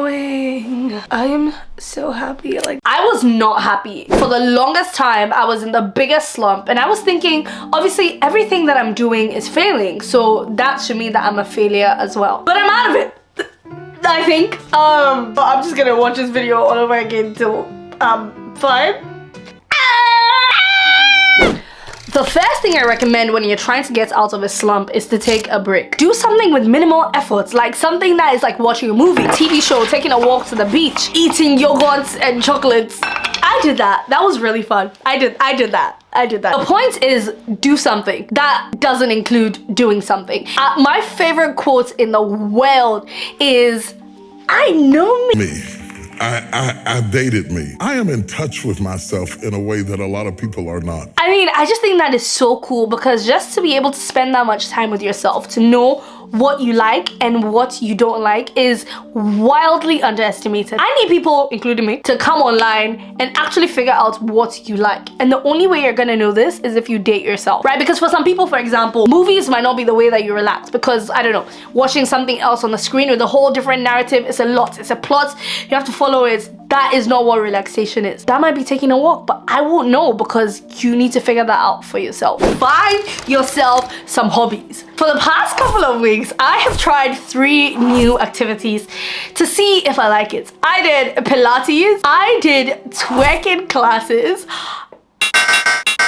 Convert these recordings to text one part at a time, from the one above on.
going. I am so happy. Like, I was not happy. For the longest time, I was in the biggest slump, and I was thinking, obviously, everything that I'm doing is failing, so that should mean that I'm a failure as well. But I'm out of it, I think. But I'm just gonna watch this video all over again till I'm fine. The first thing I recommend when you're trying to get out of a slump is to take a break. Do something with minimal efforts, like something that is like watching a movie, TV show, taking a walk to the beach, eating yogurts and chocolates. I did that. That was really fun. I did that. The point is, do something. That doesn't include doing something. My favorite quote in the world is, I know me. I've dated me. I am in touch with myself in a way that a lot of people are not. I mean, I just think that is so cool, because just to be able to spend that much time with yourself, to know what you like and what you don't like, is wildly underestimated. I need people, including me, to come online and actually figure out what you like. And the only way you're gonna know this is if you date yourself, right? Because for some people, for example, movies might not be the way that you relax, because, I don't know, watching something else on the screen with a whole different narrative is a lot. It's a plot. You have to follow it. That is not what relaxation is. That might be taking a walk, but I won't know, because you need to figure that out for yourself. Find yourself some hobbies. For the past couple of weeks, I have tried 3 new activities to see if I like it. I did Pilates, I did twerking classes.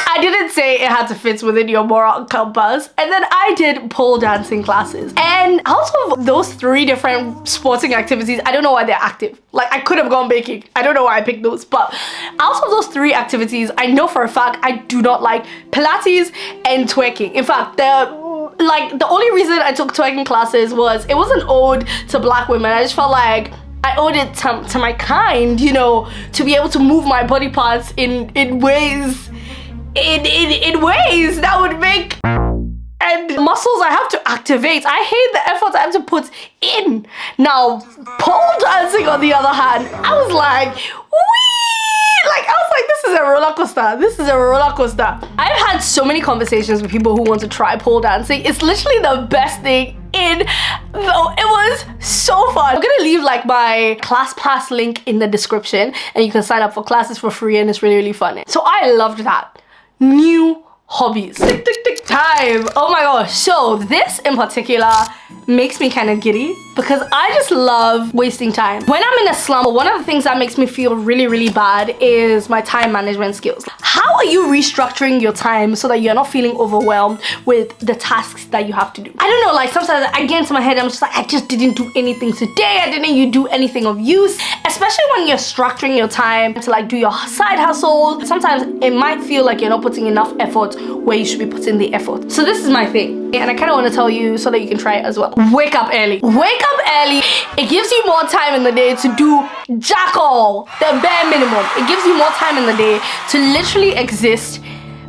I didn't say it had to fit within your moral compass. And then I did pole dancing classes. And out of those 3 different sporting activities, I don't know why they're active. Like, I could have gone baking. I don't know why I picked those. But out of those 3 activities, I know for a fact I do not like Pilates and twerking. In fact, the only reason I took twerking classes was it was an ode to Black women. I just felt like I owed it to my kind, you know, to be able to move my body parts in ways that would make, and muscles I have to activate. I hate the effort I have to put in. Now, pole dancing on the other hand, I was like, wee! Like, I was like, this is a roller coaster. This is a roller coaster. I've had so many conversations with people who want to try pole dancing. It's literally the best thing it was so fun. I'm gonna leave like my ClassPass link in the description, and you can sign up for classes for free, and it's really, really fun. So I loved that. New hobbies. Tick, tick, tick, time. Oh my gosh. So this in particular makes me kind of giddy, because I just love wasting time. When I'm in a slump, one of the things that makes me feel really, really bad is my time management skills. How are you restructuring your time so that you're not feeling overwhelmed with the tasks that you have to do? I don't know, like sometimes I get into my head, I'm just like, I just didn't do anything today. I didn't do anything of use. Especially when you're structuring your time to like do your side hustle. Sometimes it might feel like you're not putting enough effort where you should be putting the effort. So this is my thing, and I kind of want to tell you so that you can try it as well. Wake up early. Wake up early. It gives you more time in the day to do jack all, the bare minimum. It gives you more time in the day to literally exist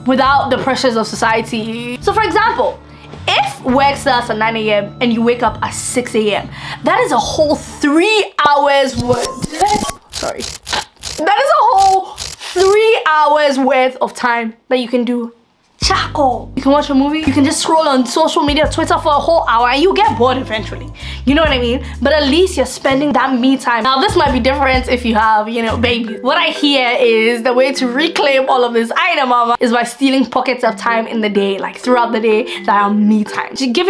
without the pressures of society. So for example, if work starts at 9 a.m. and you wake up at 6 a.m., that is a whole 3 hours worth. Sorry. That is a whole 3 hours worth of time that you can do charcoal. You can watch a movie, you can just scroll on social media, Twitter for a whole hour, and you get bored eventually. You know what I mean? But at least you're spending that me time. Now this might be different if you have, you know, babies. What I hear is the way to reclaim all of this item mama is by stealing pockets of time in the day, like throughout the day, that are me time. So give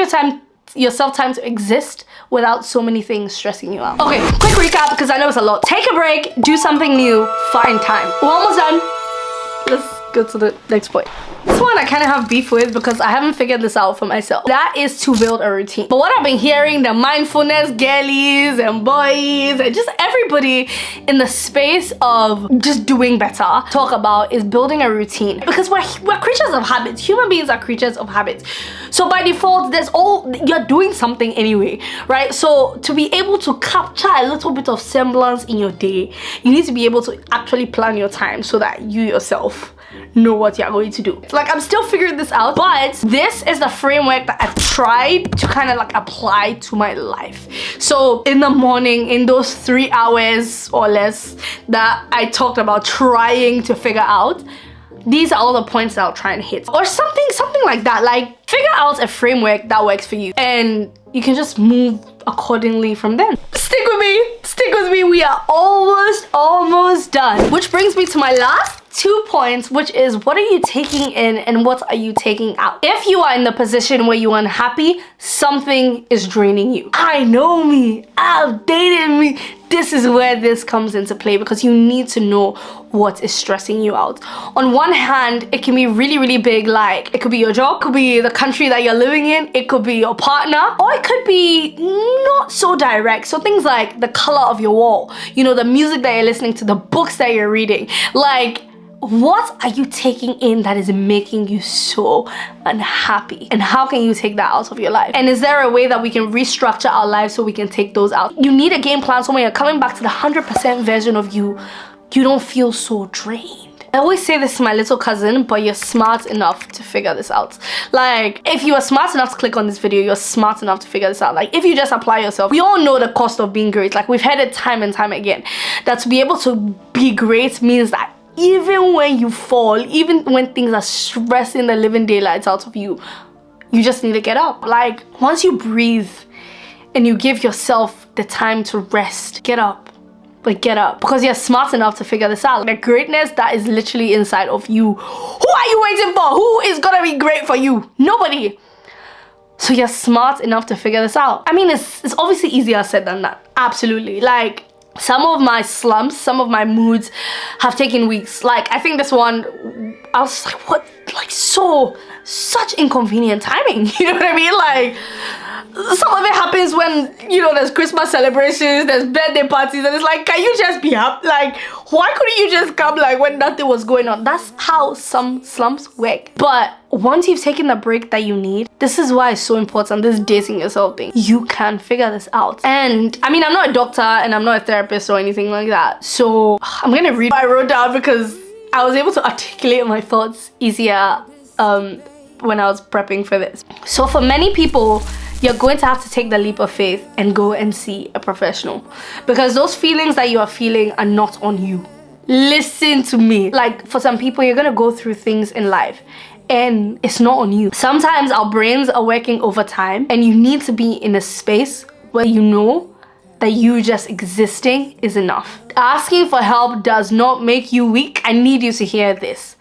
yourself time to exist without so many things stressing you out. Okay, quick recap, because I know it's a lot. Take a break, do something new, find time. We're almost done. Let's go to the next point. This one I kind of have beef with, because I haven't figured this out for myself. That is to build a routine. But what I've been hearing, the mindfulness girlies and boys and just everybody in the space of just doing better talk about is building a routine. Because we're creatures of habits. Human beings are creatures of habits. So by default, you're doing something anyway, right? So to be able to capture a little bit of semblance in your day, you need to be able to actually plan your time so that you yourself know what you're going to do. Like, I'm still figuring this out, but this is the framework that I've tried to kind of like apply to my life. So in the morning, in those 3 hours or less that I talked about trying to figure out, these are all the points that I'll try and hit, or something like that. Like, figure out a framework that works for you, and you can just move accordingly from then. Stick with me are almost done. Which brings me to my last 2 points, which is what are you taking in and what are you taking out? If you are in the position where you're unhappy, something is draining you. I know me, outdated me. This is where this comes into play, because you need to know what is stressing you out. On one hand, it can be really, really big, like it could be your job, it could be the country that you're living in, it could be your partner, or it could be not so direct. So things like the color of your wall, you know, the music that you're listening to, the books that you're reading. Like, what are you taking in that is making you so unhappy? And how can you take that out of your life? And is there a way that we can restructure our lives so we can take those out? You need a game plan so when you're coming back to the 100% version of you, you don't feel so drained. I always say this to my little cousin, but you're smart enough to figure this out. Like, if you are smart enough to click on this video, you're smart enough to figure this out. Like, if you just apply yourself, we all know the cost of being great. Like, we've heard it time and time again, that to be able to be great means that even when you fall, even when things are stressing the living daylights out of you, you just need to get up. Like, once you breathe and you give yourself the time to rest, get up. Like, get up, because you're smart enough to figure this out. The greatness that is literally inside of you, who are you waiting for? Who is gonna be great for you? Nobody. So you're smart enough to figure this out. I mean, it's obviously easier said than that. Absolutely. Like, some of my slumps, some of my moods have taken weeks. Like, I think this one, I was like, what? Like, such inconvenient timing. You know what I mean? Like, some of it happens when, you know, there's Christmas celebrations, there's birthday parties, and it's like, can you just be happy? Like, why couldn't you just come, like, when nothing was going on? That's how some slumps work. But once you've taken the break that you need, this is why it's so important, this dating yourself thing. You can figure this out. And I mean, I'm not a doctor and I'm not a therapist or anything like that. So I'm gonna read what I wrote down, because I was able to articulate my thoughts easier when I was prepping for this. So for many people, you're going to have to take the leap of faith and go and see a professional, because those feelings that you are feeling are not on you. Listen to me. Like, for some people, you're gonna go through things in life and it's not on you. Sometimes our brains are working overtime, and you need to be in a space where you know that you just existing is enough. Asking for help does not make you weak. I need you to hear this.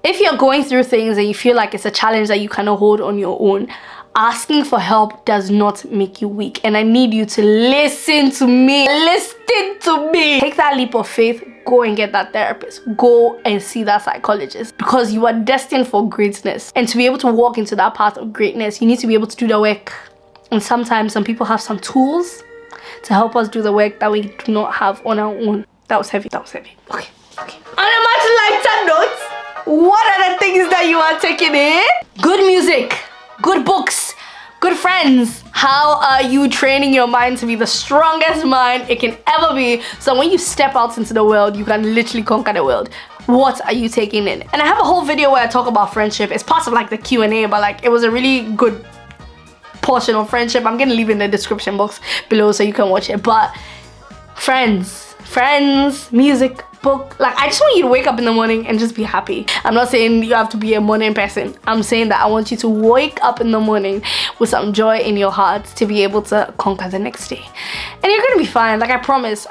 If you're going through things and you feel like it's a challenge that you cannot hold on your own, asking for help does not make you weak. And I need you to listen to me. Listen to me. Take that leap of faith. Go and get that therapist. Go and see that psychologist, because you are destined for greatness. And to be able to walk into that path of greatness, you need to be able to do the work. And sometimes some people have some tools to help us do the work that we do not have on our own. That was heavy. Okay. On a much lighter note, what are the things that you are taking in? Good music, good books, good friends. How are you training your mind to be the strongest mind it can ever be, so when you step out into the world, you can literally conquer the world? What are you taking in? And I have a whole video where I talk about friendship. It's part of like the Q&A, but like, it was a really good portion of friendship. I'm gonna leave it in the description box below so you can watch it. But friends, music, book. Like, I just want you to wake up in the morning and just be happy. I'm not saying you have to be a morning person. I'm saying that I want you to wake up in the morning with some joy in your heart to be able to conquer the next day. And you're gonna be fine. Like, I promise.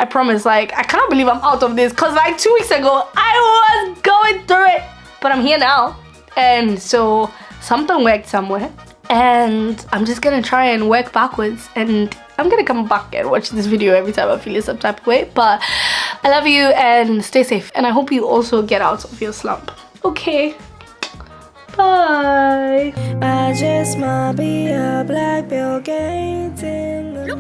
Like, I can't believe I'm out of this, because like 2 weeks ago I was going through it, but I'm here now. And so something worked somewhere, and I'm just gonna try and work backwards, and I'm gonna come back and watch this video every time I feel some type of way. But I love you, and stay safe, and I hope you also get out of your slump. Okay, bye. I just might be a black Bill Gates in the